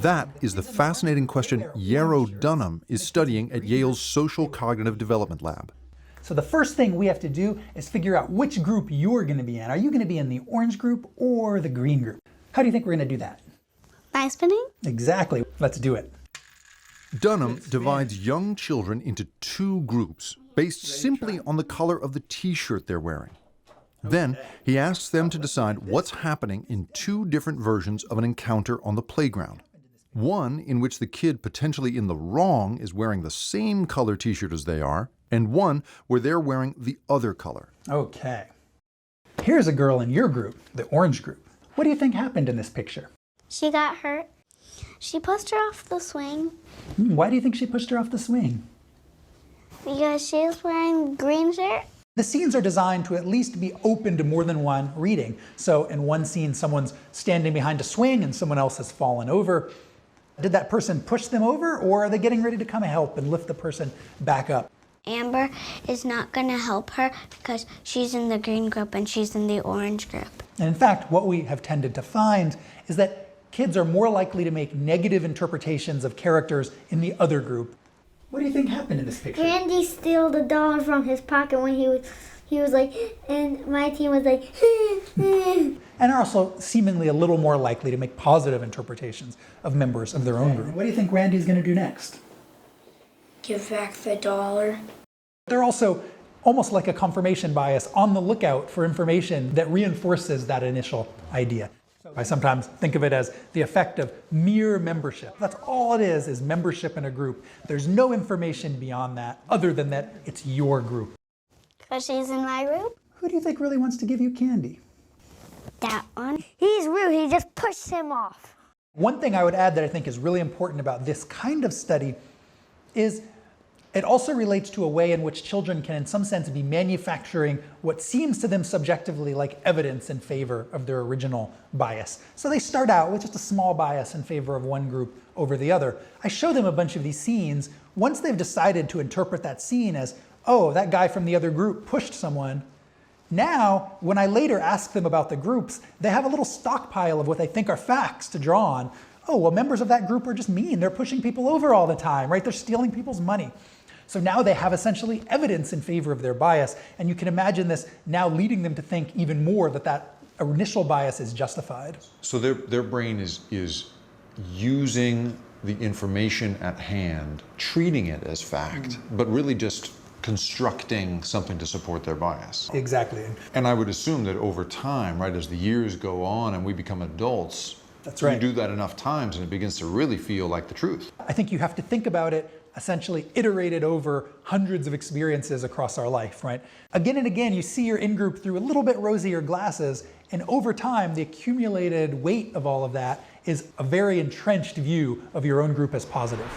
That is the fascinating question Yarrow Dunham is studying at Yale's Social Cognitive Development Lab. So the first thing we have to do is figure out which group you're going to be in. Are you going to be in the orange group or the green group? How do you think we're going to do that? By spinning? Exactly. Let's do it. Dunham divides young children into two groups based simply on the color of the t-shirt they're wearing. Then he asks them to decide what's happening in two different versions of an encounter on the playground. One in which the kid potentially in the wrong is wearing the same color t-shirt as they are, and one where they're wearing the other color. Okay. Here's a girl in your group, the orange group. What do you think happened in this picture? She got hurt. She pushed her off the swing. Why do you think she pushed her off the swing? Because she was wearing a green shirt. The scenes are designed to at least be open to more than one reading. So in one scene, someone's standing behind a swing and someone else has fallen over. Did that person push them over, or are they getting ready to come and help and lift the person back up? Amber is not going to help her because she's in the green group and she's in the orange group. And in fact, what we have tended to find is that kids are more likely to make negative interpretations of characters in the other group. What do you think happened in this picture? Randy stole the dollar from his pocket when he was like, and my team was like, and are also seemingly a little more likely to make positive interpretations of members of their own group. What do you think Randy's going to do next? give back the dollar. They're also almost like a confirmation bias, on the lookout for information that reinforces that initial idea. I sometimes think of it as the effect of mere membership. That's all it is membership in a group. There's no information beyond that, other than that it's your group. Because she's in my group? Who do you think really wants to give you candy? That one. He's rude, he just pushed him off. One thing I would add that I think is really important about this kind of study is it also relates to a way in which children can in some sense be manufacturing what seems to them subjectively like evidence in favor of their original bias. So they start out with just a small bias in favor of one group over the other. I show them a bunch of these scenes. Once they've decided to interpret that scene as, oh, that guy from the other group pushed someone, now, when I later ask them about the groups, they have a little stockpile of what they think are facts to draw on. Oh, well, members of that group are just mean. They're pushing people over all the time, right? They're stealing people's money. So now they have essentially evidence in favor of their bias, and you can imagine this now leading them to think even more that that initial bias is justified. So their brain is using the information at hand, treating it as fact, but really just constructing something to support their bias. Exactly. And I would assume that over time, right, as the years go on and we become adults, that's right, you do that enough times and it begins to really feel like the truth. I think you have to think about it essentially iterated over hundreds of experiences across our life, right? Again and again, you see your in-group through a little bit rosier glasses, and over time, the accumulated weight of all of that is a very entrenched view of your own group as positive.